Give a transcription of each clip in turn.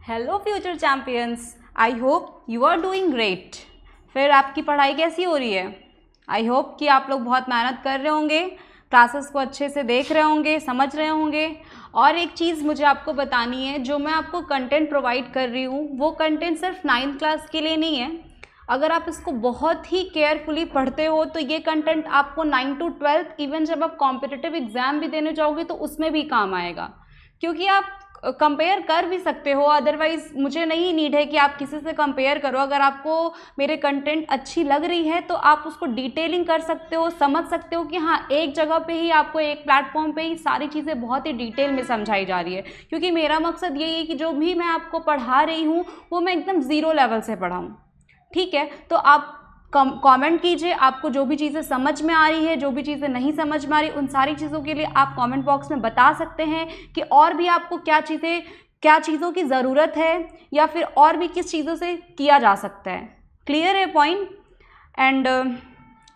Hello future champions, I hope you are doing great. फिर आपकी पढ़ाई कैसी हो रही है? आई होप कि आप लोग बहुत मेहनत कर रहे होंगे, क्लासेस को अच्छे से देख रहे होंगे, समझ रहे होंगे। और एक चीज़ मुझे आपको बतानी है, जो मैं आपको कंटेंट प्रोवाइड कर रही हूँ वो कंटेंट सिर्फ 9th क्लास के लिए नहीं है। अगर आप इसको बहुत ही केयरफुली पढ़ते हो तो ये कंटेंट आपको 9 to 12 इवन जब आप कॉम्पिटिटिव एग्ज़ाम भी देने जाओगे तो उसमें भी काम आएगा, क्योंकि आप कंपेयर कर भी सकते हो। अदरवाइज़ मुझे नहीं नीड है कि आप किसी से कंपेयर करो। अगर आपको मेरे कंटेंट अच्छी लग रही है तो आप उसको डिटेलिंग कर सकते हो, समझ सकते हो कि हाँ, एक जगह पे ही आपको, एक प्लेटफॉर्म पे ही सारी चीज़ें बहुत ही डिटेल में समझाई जा रही है। क्योंकि मेरा मकसद यही है कि जो भी मैं आपको पढ़ा रही हूँ वो मैं एकदम ज़ीरो लेवल से पढ़ाऊँ। ठीक है, तो आप कमेंट कीजिए, आपको जो भी चीज़ें समझ में आ रही है, जो भी चीज़ें नहीं समझ में आ रही, उन सारी चीज़ों के लिए आप कमेंट बॉक्स में बता सकते हैं कि और भी आपको क्या चीज़ों की ज़रूरत है या फिर और भी किस चीज़ों से किया जा सकता है। क्लियर है पॉइंट? एंड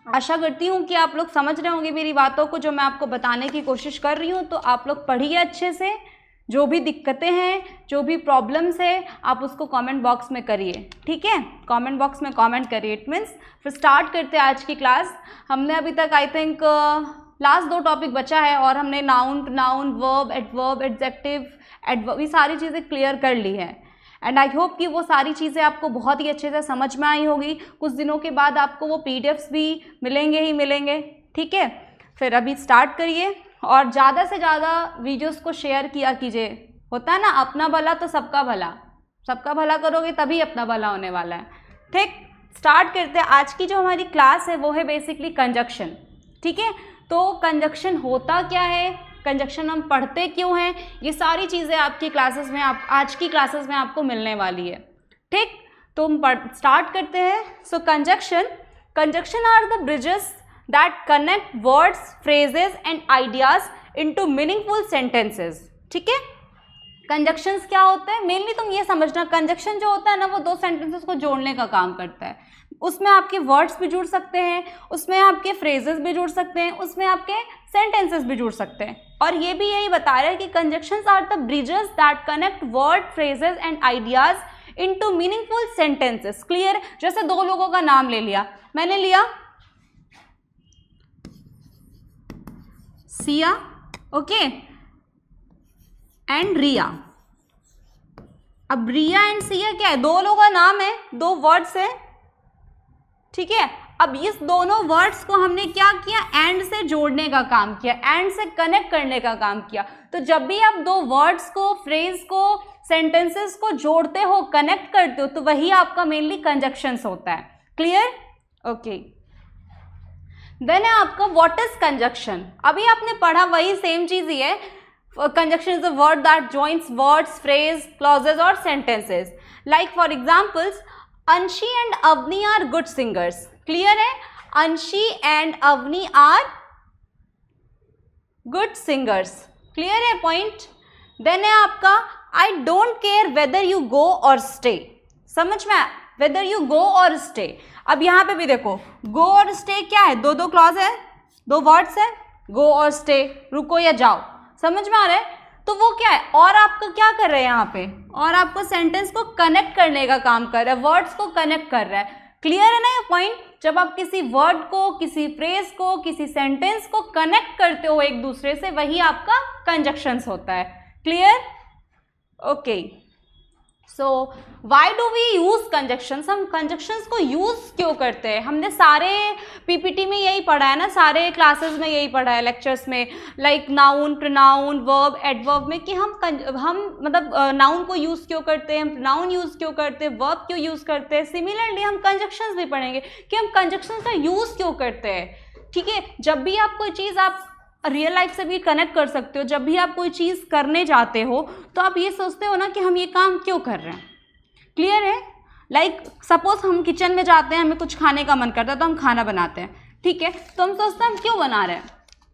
आशा करती हूँ कि आप लोग समझ रहे होंगे मेरी बातों को, जो मैं आपको बताने की कोशिश कर रही हूँ। तो आप लोग पढ़िए अच्छे से, जो भी दिक्कतें हैं, जो भी प्रॉब्लम्स है, आप उसको कमेंट बॉक्स में करिए। ठीक है, कमेंट बॉक्स में कमेंट करिए। इट मीन्स फिर स्टार्ट करते हैं आज की क्लास। हमने अभी तक आई थिंक लास्ट 2 टॉपिक बचा है और हमने noun, pronoun, verb, adverb, adjective, adverb, ये सारी चीज़ें क्लियर कर ली है। एंड आई होप कि वो सारी चीज़ें आपको बहुत ही अच्छे से समझ में आई होगी। कुछ दिनों के बाद आपको वो PDFs भी मिलेंगे ही मिलेंगे। ठीक है, फिर अभी स्टार्ट करिए और ज़्यादा से ज़्यादा वीडियोस को शेयर किया कीजिए। होता है ना, अपना भला तो सबका भला, सबका भला करोगे तभी अपना भला होने वाला है। ठीक, स्टार्ट करते हैं। आज की जो हमारी क्लास है वो है बेसिकली कंजक्शन। ठीक है, तो कंजक्शन होता क्या है, कंजक्शन हम पढ़ते क्यों हैं, ये सारी चीज़ें आपकी क्लासेस में, आज की क्लासेस में आपको मिलने वाली है। ठीक, तो हम स्टार्ट करते हैं। So conjunction are the bridges that connect words, phrases and ideas into meaningful sentences। ठीक है, कंजक्शंस क्या होते हैं, मेनली तुम ये समझना, कंजक्शन जो होता है ना वो 2 सेंटेंसेस को जोड़ने का काम करता है। उसमें आपके वर्ड्स भी जुड़ सकते हैं, उसमें आपके फ्रेजेस भी जुड़ सकते हैं, उसमें आपके सेंटेंसेस भी जुड़ सकते हैं। और ये भी यही बता रहा है कि conjunctions are the bridges that connect word, phrases and ideas into meaningful sentences. Clear? जैसे 2 लोगों का नाम ले लिया, मैंने लिया सिया, ओके, एंड रिया। अब रिया एंड सिया क्या है, 2 लोगों का नाम है, 2 वर्ड्स है। ठीक है, अब इस दोनों वर्ड्स को हमने क्या किया, एंड से जोड़ने का काम किया, एंड से कनेक्ट करने का काम किया। तो जब भी आप 2 वर्ड्स को, फ्रेज को, सेंटेंसेस को जोड़ते हो, कनेक्ट करते हो, तो वही आपका मेनली कंजक्शंस होता है। क्लियर? ओके, देन है आपका व्हाट इज कंजक्शन। अभी आपने पढ़ा वही सेम चीज ही है। Conjunction is a word that joins words, phrase, clauses और sentences. Like for examples, Anshi and Avni are good singers. Clear है? Anshi and Avni are good singers. Clear है पॉइंट? देन है आपका I don't care whether you go or stay. समझ में? Weather you go or stay. अब यहाँ पे भी देखो, गो और स्टे क्या है, 2 क्लॉज है, 2 वर्ड्स है, गो और स्टे, रुको या जाओ। समझ में आ रहा है? तो वो क्या है, और आपको क्या कर रहे हैं यहाँ पे, और आपको सेंटेंस को कनेक्ट करने का काम कर रहा है, वर्ड्स को कनेक्ट कर रहा है। क्लियर है ना ये पॉइंट? जब आप किसी वर्ड को, किसी फ्रेज को, किसी सेंटेंस को कनेक्ट करते हो एक दूसरे से, वही आपका कंजक्शंस होता है। Clear? Okay, so why do we use conjunctions. हम कंजक्शंस को यूज क्यों करते हैं? हमने सारे PPT में यही पढ़ा है ना, सारे क्लासेस में यही पढ़ा है, लेक्चर्स में, like noun, pronoun, verb, adverb में, कि हम मतलब नाउन को यूज क्यों करते हैं, प्रोनाउन यूज क्यों करते हैं, वर्ब क्यों यूज करते हैं। सिमिलरली हम कंजक्शंस भी पढ़ेंगे कि हम कंजक्शंस का यूज क्यों करते हैं। ठीक है, जब भी आप कोई चीज़, आप रियल लाइफ से भी कनेक्ट कर सकते हो, जब भी आप कोई चीज़ करने जाते हो तो आप ये सोचते हो ना कि हम ये काम क्यों कर रहे हैं। क्लियर है? लाइक सपोज हम किचन में जाते हैं, हमें कुछ खाने का मन करता है तो हम खाना बनाते हैं। ठीक है, तो हम सोचते हैं हम क्यों बना रहे हैं,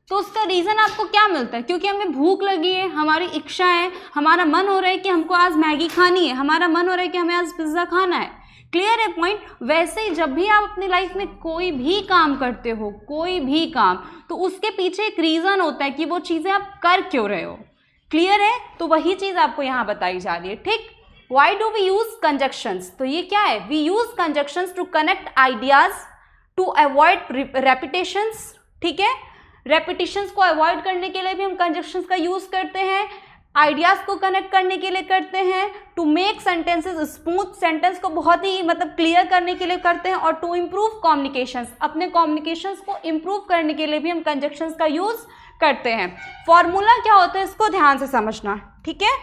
तो उसका रीज़न आपको क्या मिलता है, क्योंकि हमें भूख लगी है, हमारी इच्छा है, हमारा मन हो रहा है कि हमको आज मैगी खानी है, हमारा मन हो रहा है कि हमें आज पिज़्ज़ा खाना है। क्लियर है पॉइंट? वैसे ही जब भी आप अपनी लाइफ में कोई भी काम करते हो, कोई भी काम, तो उसके पीछे एक रीज़न होता है कि वो चीज़ें आप कर क्यों रहे हो। क्लियर है? तो वही चीज़ आपको यहाँ बताई जा रही है। ठीक, why do we use conjunctions, तो ये क्या है, we use conjunctions to connect ideas, to avoid repetitions, ठीक है, रेपिटेशंस को अवॉइड करने के लिए भी हम कंजक्शंस का यूज करते हैं, आइडियाज को कनेक्ट करने के लिए करते हैं, to make sentences smooth, sentence को बहुत ही मतलब क्लियर करने के लिए करते हैं, और टू इम्प्रूव कम्युनिकेशंस, अपने कम्युनिकेशंस को इम्प्रूव करने के लिए भी हम कंजक्शंस का यूज करते हैं। फॉर्मूला क्या होता है इसको ध्यान से समझना, ठीक है,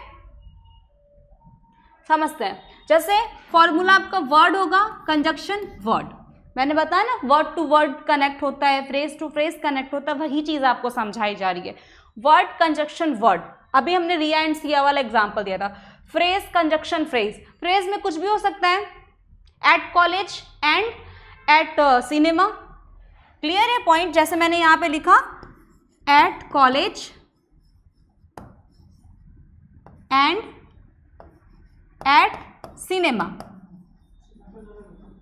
समझते हैं। जैसे फॉर्मूला आपका वर्ड होगा, कंजक्शन वर्ड, मैंने बताया ना वर्ड टू वर्ड कनेक्ट होता है, फ्रेज टू फ्रेज कनेक्ट होता है, वही चीज आपको समझाई जा रही है। वर्ड कंजक्शन वर्ड, अभी हमने रिया एंड सिया वाला एग्जांपल दिया था। फ्रेज कंजक्शन फ्रेज, फ्रेज में कुछ भी हो सकता है, at college and eight cinema, clear है पॉइंट, जैसे मैंने यहां पे लिखा at college and eight cinema,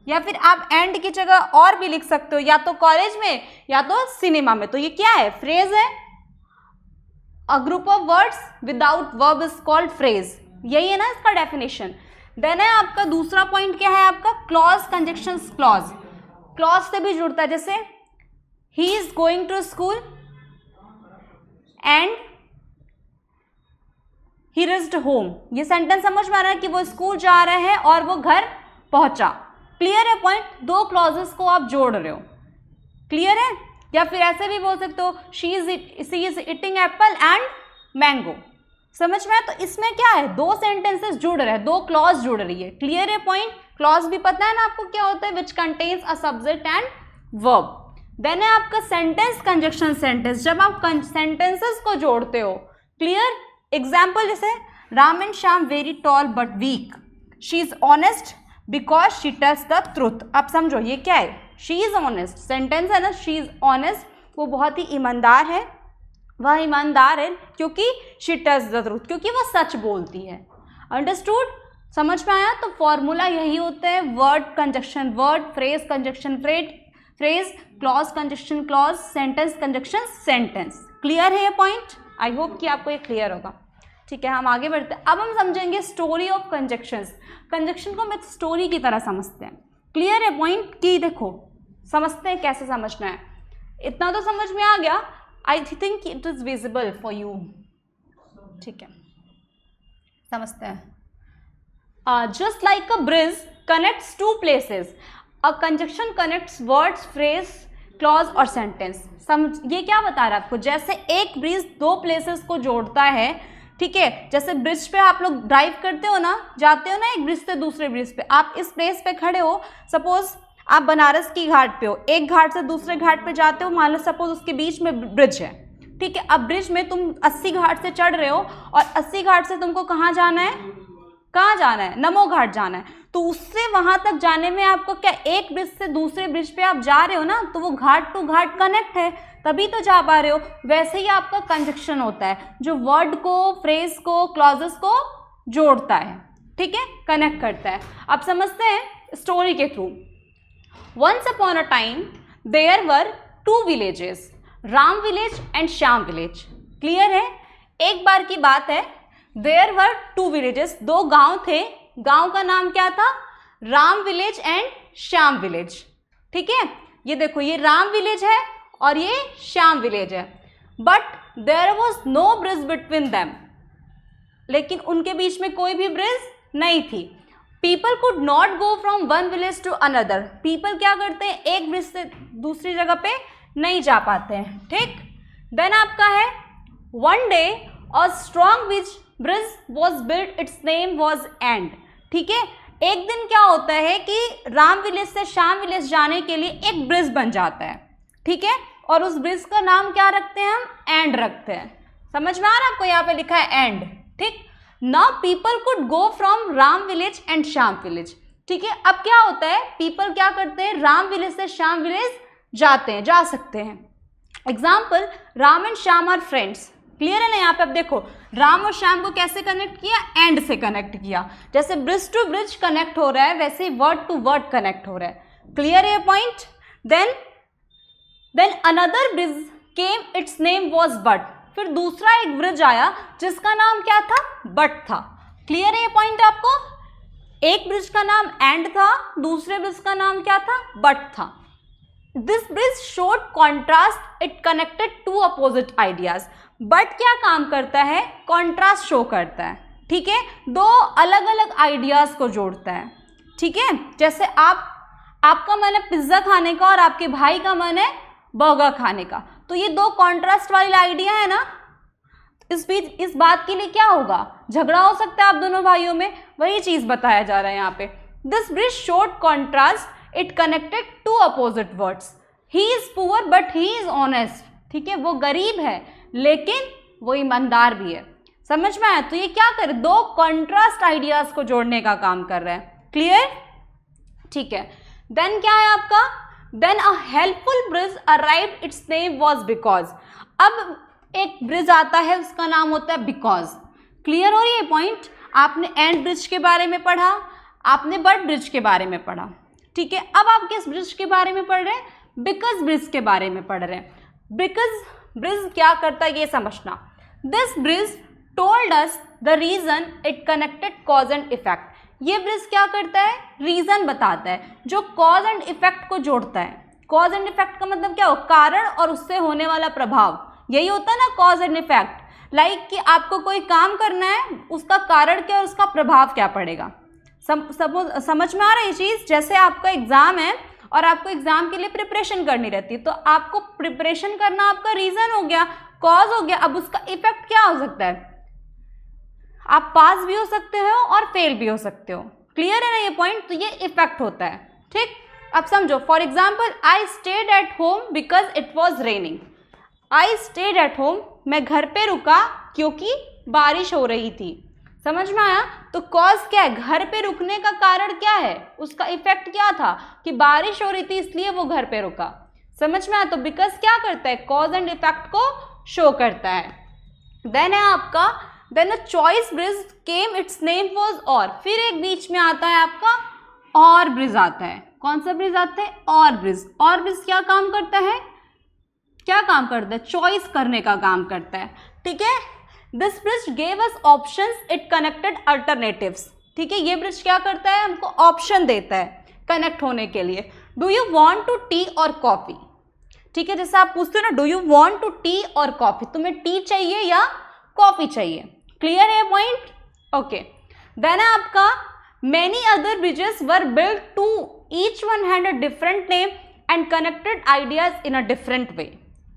या फिर आप एंड की जगह और भी लिख सकते हो, या तो कॉलेज में या तो सिनेमा में, तो ये क्या है, फ्रेज है। A group of words without verb is called phrase, यही है ना इसका डेफिनेशन। देन है आपका दूसरा पॉइंट क्या है आपका, क्लॉज कंजक्शन क्लॉज, क्लॉज से भी जुड़ता है, जैसे he is going to school and he reached home, ये सेंटेंस समझ में आ रहा है कि वो स्कूल जा रहे हैं और वो घर पहुंचा, क्लियर है पॉइंट, दो क्लॉजेस को आप जोड़ रहे हो, क्लियर है। या फिर ऐसे भी बोल सकते हो she is eating Apple and mango, समझ में आया, तो इसमें क्या है, दो सेंटेंसेस जुड़ रहे हैं, दो क्लॉज जुड़ रही है, क्लियर है पॉइंट। क्लॉज भी पता है ना आपको क्या होता है, which contains a subject and verb. Then है आपका सेंटेंस कंजक्शन सेंटेंस, जब आप सेंटेंसेस को जोड़ते हो, क्लियर। एग्जाम्पल जैसे Ram and Shyam very tall but weak, she is honest because she tells the truth. आप समझो ये क्या है, शी इज ऑनेस्ट, सेंटेंस है ना, शी इज ऑनेस्ट, वो बहुत ही ईमानदार है, वह ईमानदार है क्योंकि शी टेल्स द ट्रूथ, क्योंकि वो सच बोलती है, अंडरस्टूड, समझ में आया। तो फॉर्मूला यही होता है, word conjunction word, phrase conjunction phrase, clause conjunction clause, sentence conjunction sentence, clear है ये पॉइंट, आई होप कि आपको ये क्लियर होगा, ठीक है। हम आगे बढ़ते हैं, अब हम समझेंगे स्टोरी ऑफ कंजक्शंस, कंजक्शन को हम एक स्टोरी की तरह समझते हैं, क्लियर है पॉइंट, कि देखो समझते हैं कैसे समझना है, इतना तो समझ में आ गया, I think it is visible for you, ठीक है, समझते हैं। Just like a bridge connects two places, a conjunction connects words, phrase, clause और सेंटेंस। ये क्या बता रहा है आपको, जैसे एक ब्रिज दो प्लेसेस को जोड़ता है, ठीक है, जैसे ब्रिज पे आप लोग ड्राइव करते हो ना, जाते हो ना एक ब्रिज से दूसरे ब्रिज पे, आप इस प्लेस पे खड़े हो, सपोज आप बनारस की घाट पे हो, एक घाट से दूसरे घाट पे जाते हो, मान लो सपोज उसके बीच में ब्रिज है, ठीक है, अब ब्रिज में तुम 80 घाट से चढ़ रहे हो और 80 घाट से तुमको कहाँ जाना है, कहाँ जाना है, नमो घाट जाना है, तो उससे वहां तक जाने में आपको क्या, एक ब्रिज से दूसरे ब्रिज पे आप जा रहे हो ना, तो वो घाट टू घाट कनेक्ट है, तभी तो जा पा रहे हो। वैसे ही आपका कंजक्शन होता है, जो वर्ड को, फ्रेज को, क्लॉजेस को जोड़ता है, ठीक है, कनेक्ट करता है। अब समझते हैं स्टोरी के through. Once upon a time there were two villages, Ram village and Shyam village, clear है, एक बार की बात है, देयर वर टू विलेजेस, दो गांव थे, गांव का नाम क्या था, Ram village and Shyam village, ठीक है, ये देखो ये राम विलेज है और ये श्याम विलेज है, but there was no bridge between them, लेकिन उनके बीच में कोई भी ब्रिज नहीं थी। People could not go from one village to another, people क्या करते हैं, एक ब्रिज से दूसरी जगह पे नहीं जा पाते हैं, ठीक। देन आपका है one day a strong bridge was built, it's name was and, ठीक है, एक दिन क्या होता है कि राम विलेज से श्याम विलेज जाने के लिए एक ब्रिज बन जाता है, ठीक है, और उस ब्रिज का नाम क्या रखते हैं हम, एंड रखते हैं, समझ में आ रहा है आपको, यहाँ पे लिखा है एंड, ठीक। Now people could go from Ram village and Shyam village, ठीक है, अब क्या होता है, पीपल क्या करते हैं, राम विलेज से श्याम विलेज जाते हैं, जा सकते हैं। Example, Ram and Shyam are friends, clear है ना, यहाँ पे अब देखो राम और श्याम को कैसे कनेक्ट किया, एंड से कनेक्ट किया, जैसे ब्रिज टू ब्रिज कनेक्ट हो रहा है वैसे वर्ड टू वर्ड कनेक्ट हो रहा है, क्लियर है point. Then another bridge came, its name was but, फिर दूसरा एक ब्रिज आया जिसका नाम क्या था, बट था, क्लियर है ये पॉइंट आपको। एक ब्रिज का नाम एंड था, दूसरे ब्रिज का नाम क्या था, बट था। This bridge showed contrast, it connected two opposite ideas. But क्या काम करता है, कॉन्ट्रास्ट शो करता है, ठीक है, दो अलग अलग आइडियाज को जोड़ता है, ठीक है। जैसे आपका मन है पिज्जा खाने का और आपके भाई का मन है बर्गर खाने का, तो ये दो कॉन्ट्रास्ट वाली आइडिया है ना, इस बात के लिए क्या होगा, झगड़ा हो सकता है आप दोनों भाइयों में, वही चीज बताया जा रहा है यहाँ पे। This bridge showed contrast, it connected two opposite words. He is poor but he is honest, ठीक है, वो गरीब है लेकिन वो ईमानदार भी है। समझ में आया? तो ये क्या करे, दो कॉन्ट्रास्ट आइडियाज को जोड़ने का काम कर रहा है। क्लियर? ठीक है। देन क्या है आपका, then a helpful bridge arrived, its name was because. अब एक ब्रिज आता है, उसका नाम होता है बिकॉज। क्लियर हो रही है पॉइंट? आपने एंड ब्रिज के बारे में पढ़ा, आपने बट ब्रिज के बारे में पढ़ा, ठीक है। अब आप किस ब्रिज के बारे में पढ़ रहे हैं, बिकॉज ब्रिज के बारे में पढ़ रहे हैं। बिकॉज ब्रिज क्या करता है ये समझना। This bridge told us the reason it connected cause and effect. ये ब्रिज क्या करता है, रीजन बताता है जो कॉज एंड इफेक्ट को जोड़ता है। कॉज एंड इफेक्ट का मतलब क्या हो, कारण और उससे होने वाला प्रभाव, यही होता है ना कॉज एंड इफेक्ट। लाइक कि आपको कोई काम करना है, उसका कारण क्या और उसका प्रभाव क्या पड़ेगा। समझ में आ रही है चीज़? जैसे आपका एग्जाम है और आपको एग्जाम के लिए प्रिपरेशन करनी रहती है, तो आपको प्रिपरेशन करना आपका रीजन हो गया, कॉज हो गया। अब उसका इफेक्ट क्या हो सकता है, आप पास भी हो सकते हो और फेल भी हो सकते हो। क्लियर है ना ये पॉइंट? तो ये इफेक्ट होता है, ठीक। अब समझो, for example I stayed at home because it was raining. I stayed at home, मैं घर पे रुका क्योंकि बारिश हो रही थी। समझ में आया? तो कॉज क्या है, घर पे रुकने का कारण क्या है, उसका इफेक्ट क्या था कि बारिश हो रही थी इसलिए वो घर पे रुका। समझ में आया? तो बिकॉज क्या करता है, कॉज एंड इफेक्ट को शो करता है। देन है आपका, then a choice bridge came, its name was or. फिर एक बीच में आता है आपका और ब्रिज आता है। कौन सा ब्रिज आता है, और ब्रिज। और ब्रिज क्या काम करता है, क्या काम करता है, चॉइस करने का काम करता है, ठीक है। This bridge gave us options, it connected alternatives. ठीक है, ये ब्रिज क्या करता है, हमको ऑप्शन देता है कनेक्ट होने के लिए। Do you want to tea or coffee. ठीक है, जैसे आप पूछते हो ना, do you want to tea or coffee, तुम्हें टी चाहिए या कॉफी चाहिए। क्लियर है पॉइंट? ओके। देन आपका many other bridges were built too, each one had a different name and connected ideas in a different way.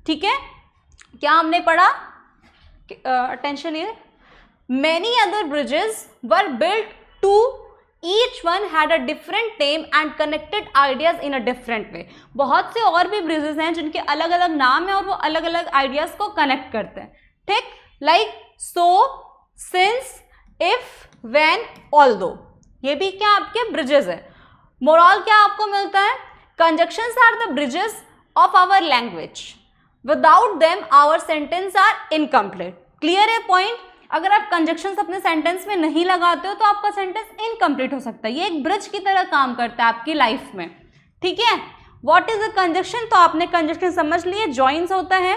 ठीक है, क्या हमने पढ़ा, attention here, many other bridges were built too, each one had a different name and connected ideas in a different वे। बहुत से और भी bridges हैं जिनके अलग अलग नाम है और वो अलग अलग आइडियाज को कनेक्ट करते हैं। ठीक, like so, since, if, when, although, ये भी क्या आपके ब्रिजेस है। मोरल क्या आपको मिलता है, conjunctions are the bridges of our language, without them our sentence are incomplete. Clear है पॉइंट? अगर आप कंजक्शंस अपने सेंटेंस में नहीं लगाते हो तो आपका सेंटेंस इनकम्प्लीट हो सकता है। ये एक ब्रिज की तरह काम करता है आपकी लाइफ में। ठीक है, व्हाट इज अ कंजक्शन, तो आपने कंजक्शन समझ लिए, जॉइंस होता है,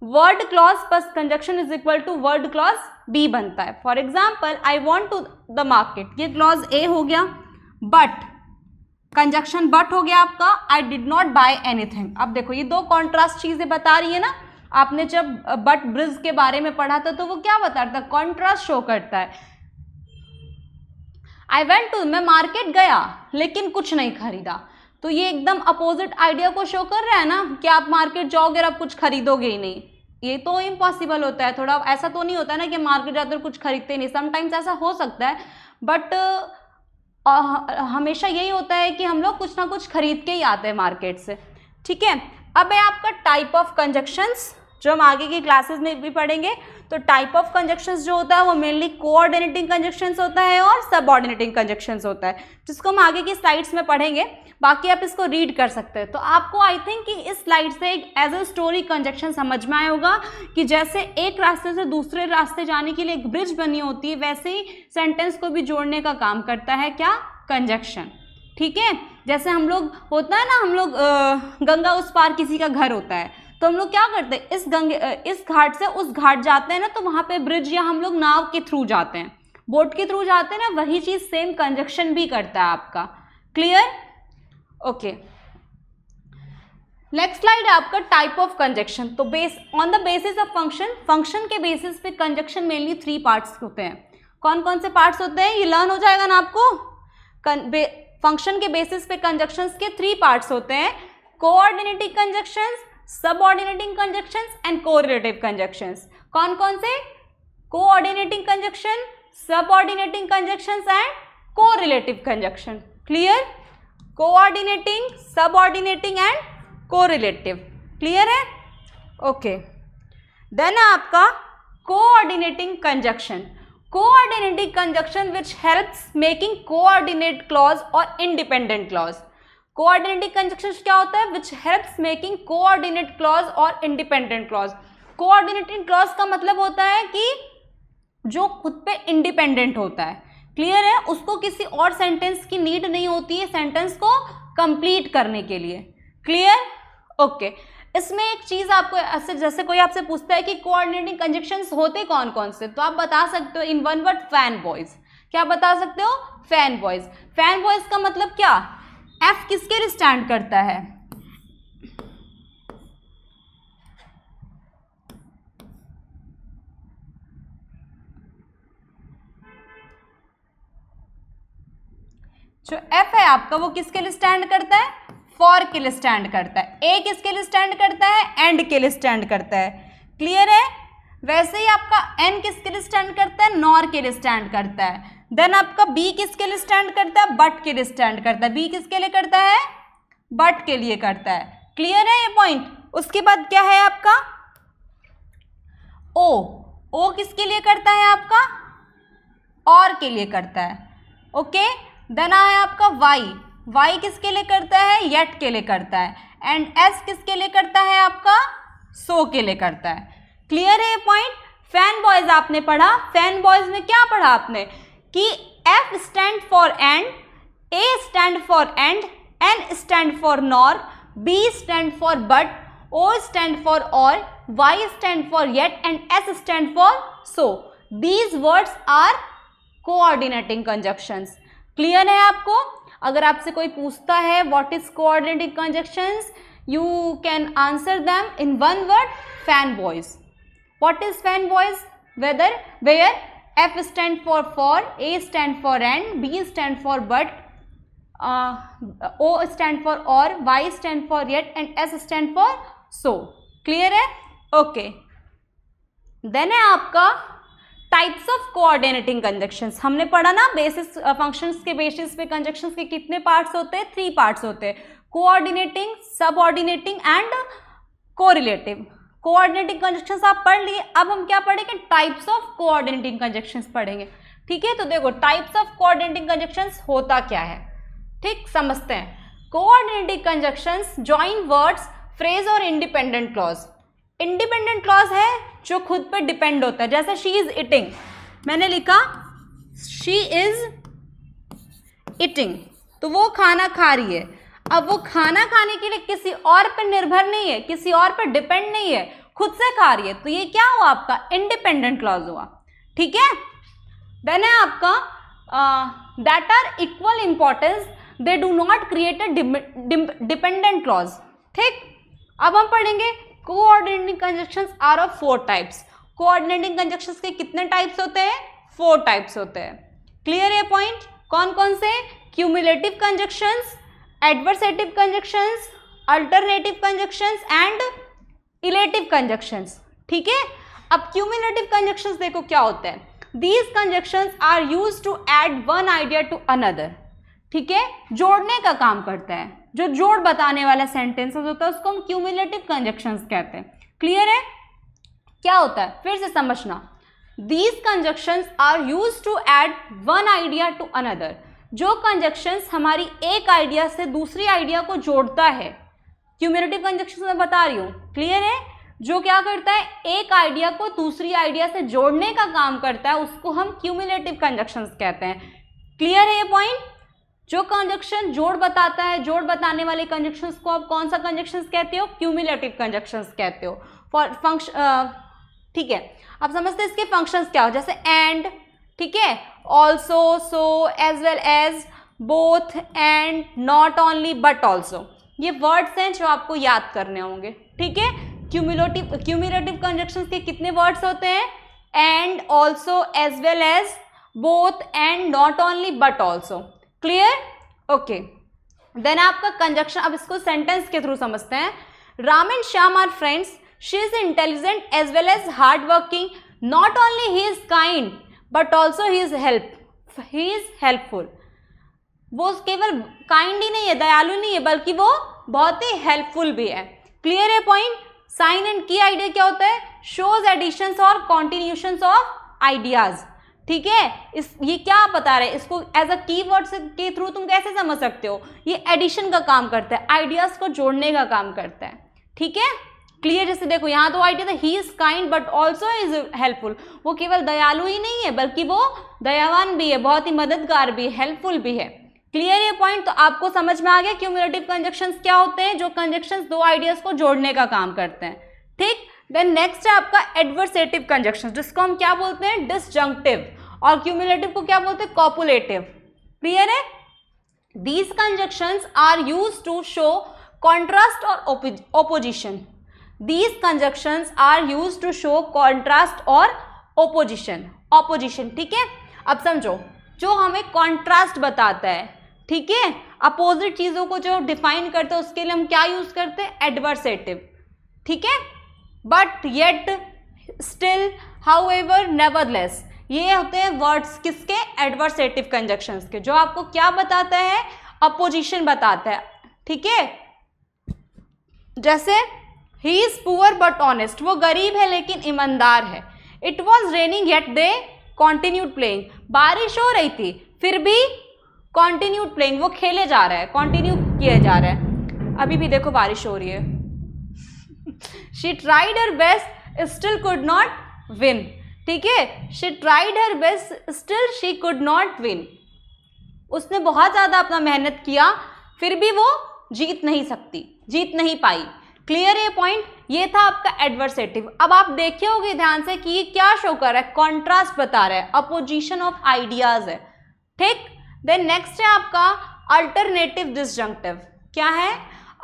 word clause plus conjunction is equal to word clause B बनता है। For example, I want to the market, ये क्लॉज ए हो गया, बट कंजक्शन बट हो गया आपका, I did not buy anything. अब देखो ये दो कॉन्ट्रास्ट चीजें बता रही है ना। आपने जब बट ब्रिज के बारे में पढ़ा था तो वो क्या बताता है, कॉन्ट्रास्ट शो करता है। आई वेंट टू, मैं मार्केट गया लेकिन कुछ नहीं खरीदा, तो ये एकदम अपोजिट आइडिया को शो कर रहा है ना कि आप मार्केट जाओगे और आप कुछ खरीदोगे ही नहीं। ये तो इम्पॉसिबल होता है, थोड़ा ऐसा तो नहीं होता ना कि मार्केट जाते कुछ खरीदते नहीं। समटाइम्स ऐसा हो सकता है, बट हमेशा यही होता है कि हम लोग कुछ ना कुछ खरीद के ही आते हैं मार्केट से। ठीक है, अब है आपका टाइप ऑफ कंजक्शंस, जो हम आगे की क्लासेस में भी पढ़ेंगे। तो टाइप ऑफ कंजक्शंस जो होता है वो मेनली कोऑर्डिनेटिंग कंजक्शंस होता है और सबऑर्डिनेटिंग कंजक्शंस होता है, जिसको हम आगे की स्लाइड्स में पढ़ेंगे। बाकी आप इसको रीड कर सकते हैं। तो आपको आई थिंक कि इस स्लाइड से एक एज अ स्टोरी कंजक्शन समझ में आया होगा कि जैसे एक रास्ते से दूसरे रास्ते जाने के लिए एक ब्रिज बनी होती है, वैसे ही सेंटेंस को भी जोड़ने का काम करता है क्या, कंजक्शन। ठीक है, जैसे हम लोग होता है ना, हम लोग गंगा उस पार किसी का घर होता है, तो हम लोग क्या करते हैं, इस घाट से उस घाट जाते हैं ना, तो वहाँ पे ब्रिज या हम लोग नाव के थ्रू जाते हैं। बोर्ड के थ्रू जाते हैं ना, वही चीज सेम कंजक्शन भी करता है आपका। क्लियर? ओके, नेक्स्ट स्लाइड है आपका टाइप ऑफ कंजक्शन। तो on the basis of function, function के बेसिस पे कंजक्शन मेनली 3 पार्ट्स होते हैं। कौन कौन से पार्ट्स होते हैं ये लर्न हो जाएगा ना आपको। फंक्शन के बेसिस पे कंजक्शंस के 3 पार्ट्स होते हैं, coordinating conjunctions, subordinating conjunctions and correlative conjunctions. कौन कौन से? Coordinating conjunction, subordinating conjunctions and correlative conjunction. Clear? Coordinating, subordinating and correlative. Clear है? ओके, देन आपका coordinating conjunction. Coordinating conjunction which helps making coordinate clause और independent clause. Coordinating conjunction क्या होता है? Which helps making coordinate clause और independent clause. Coordinating clause का मतलब होता है कि जो खुद पे इंडिपेंडेंट होता है। क्लियर है? उसको किसी और सेंटेंस की नीड नहीं होती है सेंटेंस को कंप्लीट करने के लिए। क्लियर? ओके, इसमें एक चीज आपको ऐसे, जैसे कोई आपसे पूछता है कि कोऑर्डिनेटिंग कंजक्शंस होते कौन कौन से, तो आप बता सकते हो इन वन वर्ड, फैन बॉयज। क्या बता सकते हो? Fan boys. फैन बॉयज का मतलब क्या? एफ किसके लिए स्टैंड करता है? जो एफ है आपका वो किसके लिए स्टैंड करता है? फॉर के लिए स्टैंड करता है। ए किसके लिए स्टैंड करता है? एंड के लिए स्टैंड करता है। क्लियर है? वैसे ही आपका एन किसके लिए स्टैंड करता है? नॉर के लिए स्टैंड करता है। देन आपका बी किसके लिए स्टैंड करता है? बट के लिए स्टैंड करता है। बी किसके लिए करता है? बट के लिए करता है। क्लियर है ये पॉइंट? उसके बाद क्या है आपका? ओ। ओ किसके लिए करता है आपका? और के लिए करता है। ओके, देन आया आपका वाई। वाई किसके लिए करता है? येट के लिए करता है। एंड एस किसके लिए करता है आपका? सो के लिए करता है। क्लियर है ये पॉइंट? फैन बॉयज आपने पढ़ा। फैन बॉयज में क्या पढ़ा आपने कि F stand for and, A stand for and, N stand for nor, B stand for but, O stand for or, Y stand for yet and S stand for so. These words are coordinating conjunctions. Clear है आपको? अगर आपसे कोई पूछता है what is coordinating conjunctions, you can answer them in one word, fan boys. What is fan boys? Where F stand for, A stand for and, B stand for but, O stand for or, Y stand for yet and S stand for so. Clear है? Okay, then है आपका types of coordinating conjunctions. हमने पढ़ा ना basis functions के basis पे conjunctions के कितने पार्ट्स होते हैं? 3 पार्ट्स होते हैं, coordinating, subordinating and correlative. Coordinating conjunctions आप पढ़ लिए। अब हम क्या पढ़ेंगे? टाइप्स ऑफ कोऑर्डिनेटिंग कंजक्शंस पढ़ेंगे। ठीक है, तो देखो टाइप्स ऑफ कोऑर्डिनेटिंग कंजक्शंस होता क्या है, ठीक समझते हैं। Coordinating conjunctions join words, phrase और इंडिपेंडेंट क्लॉज। इंडिपेंडेंट क्लॉज है जो खुद पे डिपेंड होता है, जैसे शी इज इटिंग, मैंने लिखा शी इज इटिंग, तो वो खाना खा रही है। अब वो खाना खाने के लिए किसी और पे निर्भर नहीं है, किसी और पे डिपेंड नहीं है, खुद से खा रही है, तो ये क्या हुआ आपका? इंडिपेंडेंट क्लॉज हुआ। ठीक है, देन है आपका that are equal importance, they do not create a dependent clause. ठीक, अब हम पढ़ेंगे coordinating conjunctions are of 4 types. Coordinating conjunctions के कितने टाइप्स होते हैं? 4 टाइप्स होते हैं। क्लियर है पॉइंट? कौन कौन से? Cumulative conjunctions, adversative conjunctions, alternative conjunctions and illative conjunctions. ठीक है, अब क्यूमुलेटिव कंजक्शंस देखो क्या होता है। These conjunctions are used to add one idea to another. ठीक है, जोड़ने का काम करता है, जो जोड़ बताने वाला सेंटेंसेस होता है उसको हम क्यूमुलेटिव कंजक्शंस कहते हैं। क्लियर है? क्या होता है फिर से समझना। These conjunctions are used to add one idea to another. जो कंजक्शंस हमारी एक आइडिया से दूसरी आइडिया को जोड़ता है, क्यूमुलेटिव कंजक्शंस मैं बता रही हूँ। क्लियर है? जो क्या करता है, एक आइडिया को दूसरी आइडिया से जोड़ने का काम करता है, उसको हम क्यूमुलेटिव कंजक्शंस कहते हैं। क्लियर है ये पॉइंट? जो कंजक्शन जोड़ बताता है, जोड़ बताने वाले कंजक्शंस को आप कौन सा कंजक्शंस कहते हो? क्यूमुलेटिव कंजक्शंस कहते हो। फॉर फंक्शन, ठीक है, आप समझते हैं इसके फंक्शंस क्या हो, जैसे एंड, ठीक है, also, so, as well as, both, and, not only but also, ये वर्ड्स हैं जो आपको याद करने होंगे। ठीक है, क्यूमुलेटिव कंजक्शंस के कितने वर्ड्स होते हैं? And, also, as well as, both, and, not only but also. Clear? Okay, then आपका कंजक्शन, अब इसको सेंटेंस के थ्रू समझते हैं। Ram and Shyam are friends, she is intelligent as well as hard working, not only he is kind but also he is helpful. वो केवल kind he नहीं है, दयालु नहीं है, बल्कि वो बहुत ही हेल्पफुल भी है। क्लियर है पॉइंट? साइन एंड की आइडिया क्या होता है? शोज एडिशंस और कॉन्टिन्यूशंस ऑफ आइडियाज। ठीक है, ये क्या बता रहे हैं, इसको एज अ कीवर्ड के थ्रू तुम कैसे समझ सकते हो? ये एडिशन का काम करता है, आइडियाज को जोड़ने का काम करता है। ठीक है, क्लियर? जैसे देखो यहाँ तो आइडिया था ही is kind but also is helpful, वो केवल दयालु ही नहीं है बल्कि वो दयावान भी है, बहुत ही मददगार भी है, हेल्पफुल भी है। क्लियर ये पॉइंट? तो आपको समझ में आ गया क्यूमुलेटिव कंजक्शंस क्या होते हैं, जो कंजक्शंस दो आइडियाज को जोड़ने का काम करते हैं। ठीक, देन नेक्स्ट है आपका एडवर्सेटिव कंजक्शंस, जिसको हम क्या बोलते हैं? डिसजंक्टिव, और क्यूमुलेटिव को क्या बोलते हैं? कॉपुलेटिव। क्लियर है? These conjunctions are used to show contrast और opposition. These conjunctions are used to show contrast और opposition। ठीक है, अब समझो, जो हमें कॉन्ट्रास्ट बताता है, ठीक है, अपोजिट चीजों को जो डिफाइन करते हैं, उसके लिए हम क्या यूज करते हैं? एडवर्सेटिव। ठीक है, but yet, still, however, nevertheless, ये होते हैं वर्ड्स किसके? एडवर्सेटिव कंजक्शंस के, जो आपको क्या बताता है? अपोजिशन बताता है। ठीक है, जैसे he is poor but honest, वो गरीब है लेकिन ईमानदार है। It was raining yet they continued playing, बारिश हो रही थी फिर भी कॉन्टिन्यूड प्लेइंग, वो खेले जा रहा है, कॉन्टिन्यू किया जा रहा है, अभी भी देखो बारिश हो रही है। She tried her best still could not win. ठीक है, she tried her best still she could not win, उसने बहुत ज्यादा अपना मेहनत किया फिर भी वो जीत नहीं पाई। क्लियर ये पॉइंट? ये था आपका एडवर्सेटिव। अब आप देखे होगे ध्यान से कि ये क्या शो कर रहा है? कॉन्ट्रास्ट बता रहा है, अपोजिशन ऑफ आइडियाज है। ठीक, देन नेक्स्ट है आपका अल्टरनेटिव डिसजंक्टिव। क्या है?